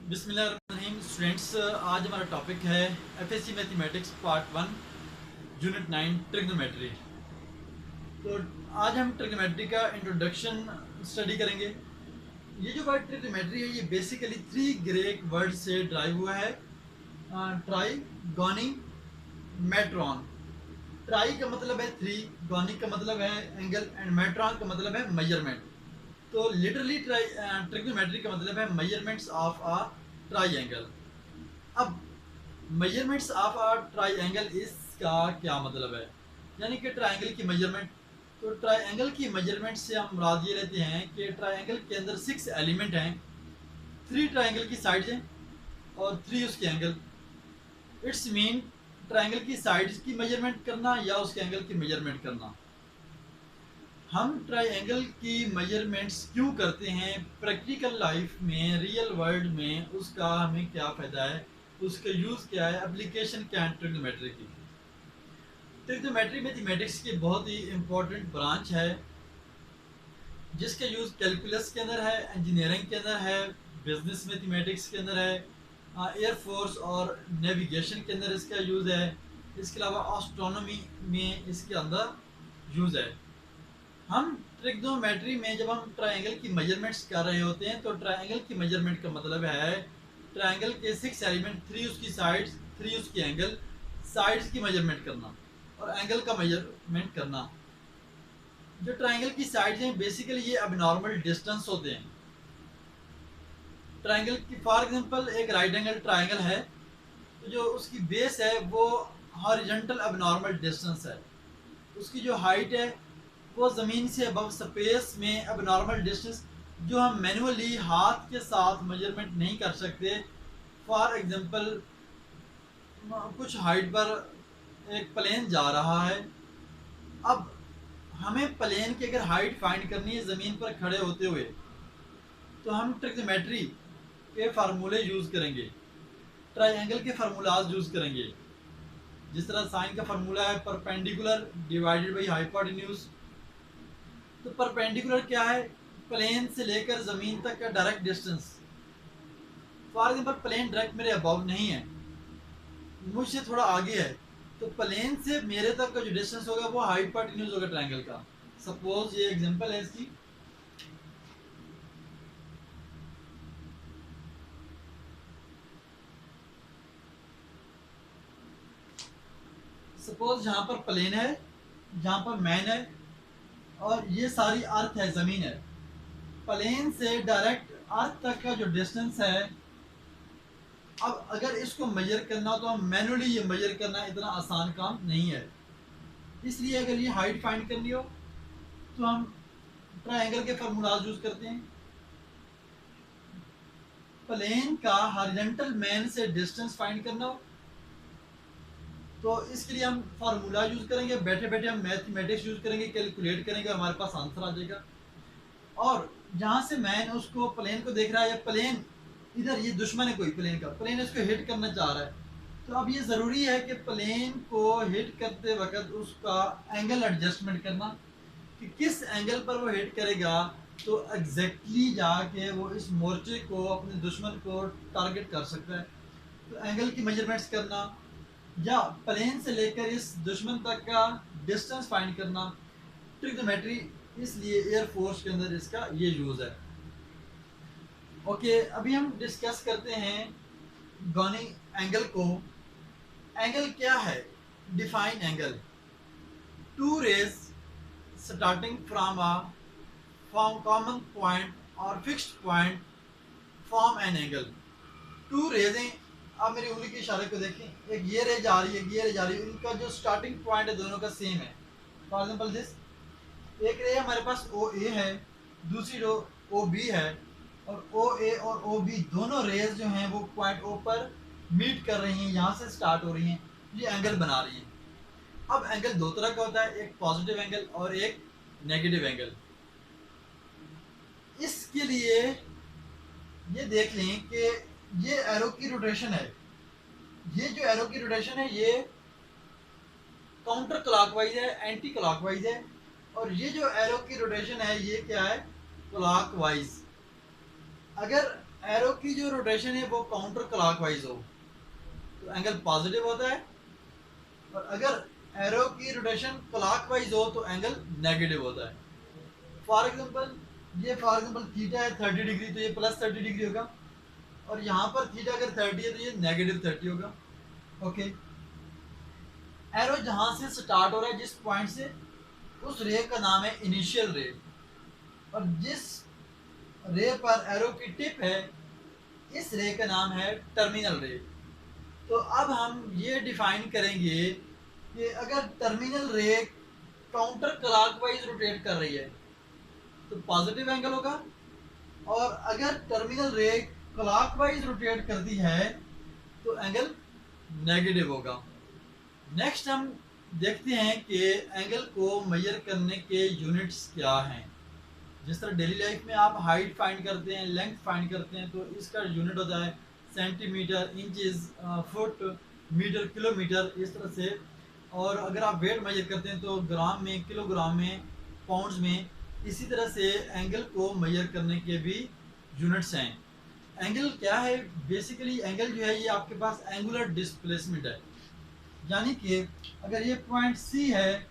बिस्मिल्लाहिर्रहमानिर्रहीम स्टूडेंट्स, आज हमारा टॉपिक है FSc mathematics part 1 unit 9 trigonometry. तो आज हम ट्रिग्नोमेट्री का इंट्रोडक्शन स्टडी करेंगे। ये जो वर्ड ट्रिग्नोमेट्री है ये बेसिकली 3 ग्रीक वर्ड से ड्राइव हुआ है। ट्राई, गॉनी, मेट्रॉन। ट्राई का मतलब है 3, गॉनी का मतलब है एंगल एंड मेट्रॉन का मतलब है मेजरमेंट। तो लिटरली ट्रिग्नोमेट्री का मतलब है मेजरमेंट्स ऑफ अ ट्राइंगल। अब मेजरमेंट्स ऑफ अ ट्राइंगल इसका क्या मतलब है, यानी कि ट्राइंगल की मेजरमेंट। तो ट्राइंगल की मेजरमेंट से हम मुराद ये लेते हैं कि ट्राइंगल के अंदर 6 एलिमेंट हैं, 3 ट्राइंगल की साइड्स हैं और 3 उसके एंगल। इट्स मीन ट्राइंगल की साइड्स की मेजरमेंट करना या उसके एंगल की मेजरमेंट करना। हम ट्राइंगल की मेजरमेंट्स क्यों करते हैं प्रैक्टिकल लाइफ में, रियल वर्ल्ड में, उसका हमें क्या फ़ायदा है, उसका यूज़ क्या है, एप्लीकेशन क्या है ट्रिग्नोमेट्री की। ट्रिग्नोमेट्री मैथमेटिक्स की बहुत ही इम्पोर्टेंट ब्रांच है जिसका यूज़ कैलकुलस के अंदर है, इंजीनियरिंग के अंदर है, बिजनेस मैथमेटिक्स के अंदर है, एयरफोर्स और नेविगेशन के अंदर इसका यूज़ है। इसके अलावा एस्ट्रोनॉमी में इसके अंदर यूज़ है। हम ट्रिग्नोमेट्री में जब हम ट्रायंगल की मेजरमेंट्स कर रहे होते हैं तो ट्रायंगल की मेजरमेंट का मतलब है ट्रायंगल के 6 एलिमेंट, 3 उसकी साइड्स, 3 उसकी एंगल, साइड्स की मेजरमेंट करना और एंगल का मेजरमेंट करना। जो ट्रायंगल की साइड्स हैं बेसिकली ये अबनॉर्मल डिस्टेंस होते हैं। ट्रायंगल की फॉर एग्जांपल एक राइट एंगल ट्रायंगल है तो जो उसकी बेस है वो हॉरिजॉन्टल अबनॉर्मल डिस्टेंस है। उसकी जो हाइट है वो ज़मीन से अबव स्पेस में अब नॉर्मल डिस्टेंस जो हम मैनुअली हाथ के साथ मेजरमेंट नहीं कर सकते। फॉर एग्जांपल कुछ हाइट पर एक प्लेन जा रहा है, अब हमें प्लेन की अगर हाइट फाइंड करनी है ज़मीन पर खड़े होते हुए तो हम ट्रिग्नोमेट्री के फार्मूले यूज़ करेंगे, ट्राइंगल के फार्मूलाज यूज़ करेंगे। जिस तरह साइन का फार्मूला है परपेंडिकुलर डिवाइडेड बाई हाइपोटेन्यूज। तो परपेंडिकुलर क्या है, प्लेन से लेकर ज़मीन तक का direct distance. For example plane direct मेरे अबव नहीं है, मुझसे थोड़ा आगे है, तो प्लेन से मेरे तक का जो डिस्टेंस होगा वो हाइपोटेन्यूज होगा ट्रायंगल का। सपोज ये एग्जांपल है इसकी। सपोज जहाँ पर प्लेन है, जहाँ पर मैन है और ये सारी अर्थ है, ज़मीन है। प्लेन से डायरेक्ट अर्थ तक का जो डिस्टेंस है, अब अगर इसको मेजर करना तो हम मैनुअली ये मेजर करना इतना आसान काम नहीं है। इसलिए अगर ये हाइट फाइंड करनी हो तो हम ट्रायंगल के फार्मूलाज यूज करते हैं। प्लेन का हॉरिजॉन्टल मैन से डिस्टेंस फाइंड करना हो तो इसके लिए हम फार्मूला यूज करेंगे, बैठे बैठे हम मैथमेटिक्स यूज करेंगे, कैलकुलेट करेंगे, हमारे पास आंसर आ जाएगा। और जहाँ से मैन उसको प्लेन को देख रहा है या प्लेन इधर, ये दुश्मन है कोई प्लेन का, प्लेन इसको हिट करना चाह रहा है, तो अब ये ज़रूरी है कि प्लेन को हिट करते वक्त उसका एंगल एडजस्टमेंट करना कि किस एंगल पर वो हिट करेगा तो एग्जैक्टली जाके वो इस मोर्चे को, अपने दुश्मन को टारगेट कर सकता है। तो एंगल की मेजरमेंट्स करना या प्लेन से लेकर इस दुश्मन तक का डिस्टेंस फाइंड करना, ट्रिग्नोमेट्री, इसलिए एयरफोर्स के अंदर इसका ये यूज़ है। ओके, अभी हम डिस्कस करते हैं गॉनी एंगल को। एंगल क्या है? Define angle, two rays starting from a common point और fixed point form an angle. Two रेजें, आप मेरी उंगली के इशारे को देखें, एक ये रे जा रही है, एक ये रे जा रही है, उनका जो स्टार्टिंग पॉइंट है दोनों का सेम है। फॉर एग्जांपल दिस, एक रे हमारे पास ओ ए है, दूसरी रो ओ बी है, और ओ ए और ओ बी दोनों रेज जो हैं वो पॉइंट ओ पर मीट कर रही हैं, यहाँ से स्टार्ट हो रही हैं, ये एंगल बना रही हैं। अब एंगल दो तरह का होता है, एक पॉजिटिव एंगल और एक नेगेटिव एंगल। इसके लिए ये देख लें कि ये एरो की रोटेशन है, ये जो एरो की रोटेशन है ये काउंटर क्लॉकवाइज है, एंटी क्लॉकवाइज है, और ये जो एरो की रोटेशन है ये क्या है, क्लॉकवाइज। अगर एरो की जो रोटेशन है वो काउंटर क्लॉकवाइज हो तो एंगल पॉजिटिव होता है, और अगर एरो की रोटेशन क्लॉकवाइज हो तो एंगल नेगेटिव होता है। फॉर एग्जांपल थीटा है 30 डिग्री, तो ये +30 डिग्री होगा, और यहाँ पर थीटा अगर 30 है तो ये -30 होगा। ओके, एरो जहाँ से स्टार्ट हो रहा है, जिस पॉइंट से, उस रे का नाम है इनिशियल रे, और जिस रे पर एरो की टिप है, इस रे का नाम है टर्मिनल रे। तो अब हम ये डिफाइन करेंगे कि अगर टर्मिनल रे काउंटर क्लॉकवाइज रोटेट कर रही है तो पॉजिटिव एंगल होगा, और अगर टर्मिनल रे क्लॉकवाइज रोटेट करती है तो एंगल नेगेटिव होगा। नेक्स्ट हम देखते हैं कि एंगल को मेजर करने के यूनिट्स क्या हैं। जिस तरह डेली लाइफ में आप हाइट फाइंड करते हैं, लेंथ फाइंड करते हैं, तो इसका यूनिट होता है centimetre, inches, foot, metre, kilometre, इस तरह से। और अगर आप वेट मेजर करते हैं तो ग्राम में, किलोग्राम में, पाउंड्स में। इसी तरह से एंगल को मेजर करने के भी यूनिट्स हैं। एंगल क्या है? बेसिकली एंगल जो है ये आपके पास एंगुलर डिस्प्लेसमेंट है, यानी कि अगर ये पॉइंट सी है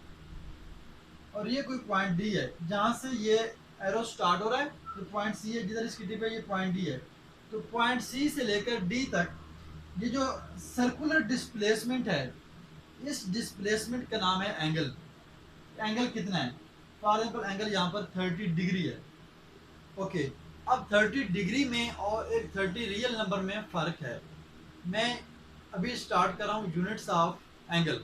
और ये कोई पॉइंट डी है, जहाँ से ये एरो स्टार्ट हो रहा है, तो पॉइंट सी है, जिधर इसकी टिप है ये पॉइंट डी है, तो पॉइंट सी से लेकर डी तक ये जो सर्कुलर डिस्प्लेसमेंट है, इस डिस्प्लेसमेंट का नाम है एंगल। एंगल कितना है? फॉर एग्जाम्पल एंगल यहाँ पर 30 डिग्री है। ओके, अब 30 डिग्री में और एक 30 रियल नंबर में फ़र्क है। मैं अभी स्टार्ट कर रहा हूँ यूनिट्स ऑफ एंगल।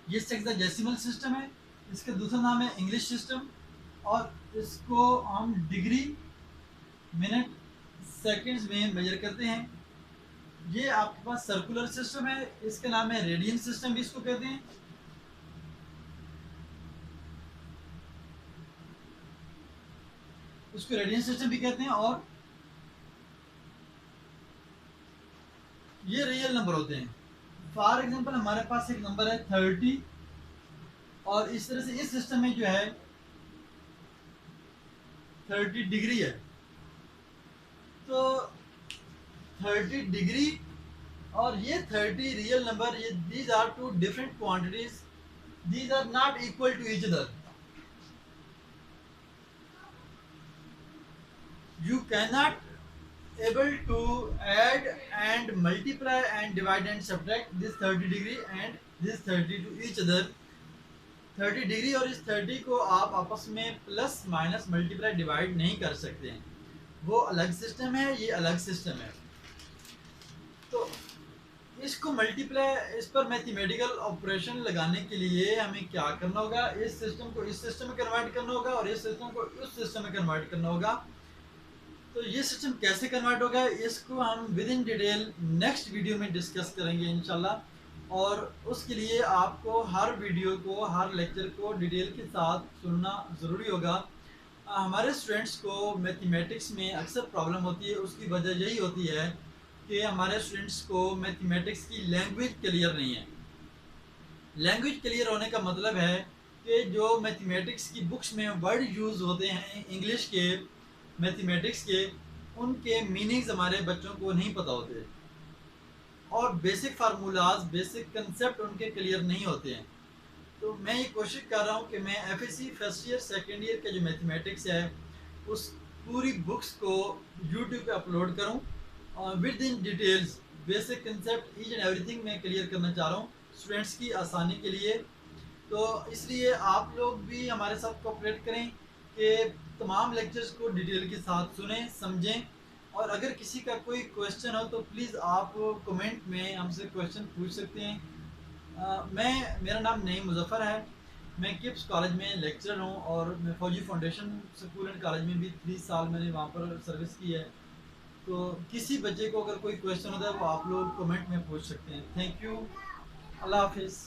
ये सेक्साडेसिमल सिस्टम है, इसका दूसरा नाम है इंग्लिश सिस्टम, और इसको हम डिग्री, मिनट, सेकंड्स में मेजर करते हैं। ये आपके पास सर्कुलर सिस्टम है, इसका नाम है रेडियन सिस्टम भी इसको कहते हैं। उसको रेडियन सिस्टम भी कहते हैं। और ये रियल नंबर होते हैं। फॉर एग्जांपल हमारे पास एक नंबर है 30, और इस तरह से इस सिस्टम में जो है 30 डिग्री है, तो 30 डिग्री और ये 30 रियल नंबर, ये these are two different quantities, these are not equal to each other. You cannot able to add and multiply and divide and subtract this 30 degree and this 30 to each other। 30 degree और इस 30 को आप आपस में plus minus multiply divide नहीं कर सकते हैं, वो अलग सिस्टम है, ये अलग सिस्टम है। तो इसको मल्टीप्लाई, इस पर मैथमेटिकल ऑपरेशन लगाने के लिए हमें क्या करना होगा? इस सिस्टम को इस सिस्टम में कन्वर्ट करना होगा और इस सिस्टम को उस सिस्टम में कन्वर्ट करना होगा। तो ये सिस्टम कैसे कन्वर्ट होगा, इसको हम with in detail next video में डिस्कस करेंगे इंशाल्लाह। और उसके लिए आपको हर वीडियो को, हर लेक्चर को डिटेल के साथ सुनना ज़रूरी होगा। हमारे स्टूडेंट्स को मैथमेटिक्स में अक्सर प्रॉब्लम होती है, उसकी वजह यही होती है कि हमारे स्टूडेंट्स को मैथमेटिक्स की लैंग्वेज क्लियर नहीं है। लैंग्वेज क्लियर होने का मतलब है कि जो मैथमेटिक्स की बुक्स में वर्ड यूज़ होते हैं इंग्लिश के, मैथमेटिक्स के, उनके मीनिंग्स हमारे बच्चों को नहीं पता होते, और बेसिक फार्मूलाज, बेसिक कंसेप्ट उनके क्लियर नहीं होते हैं। तो मैं ये कोशिश कर रहा हूँ कि मैं FSc first year second year का जो मैथमेटिक्स है उस पूरी बुक्स को यूट्यूब पे अपलोड करूँ, और with in details basic concept each and everything मैं क्लियर करना चाह रहा हूँ स्टूडेंट्स की आसानी के लिए। तो इसलिए आप लोग भी हमारे साथ कोऑपरेट करें कि तमाम लेक्चर्स को डिटेल के साथ सुने, समझें, और अगर किसी का कोई क्वेश्चन हो तो प्लीज़ आप कमेंट में हमसे क्वेश्चन पूछ सकते हैं। मेरा नाम नईम मुज़फ़्फ़र है। मैं किप्स कॉलेज में लेक्चरर हूँ और मैं फौजी फाउंडेशन स्कूल एंड कॉलेज में भी 30 साल मैंने वहाँ पर सर्विस की है। तो किसी बच्चे को अगर कोई क्वेश्चन होता है वो आप लोग कमेंट में पूछ सकते हैं। Thank you. अल्लाह हाफिज़।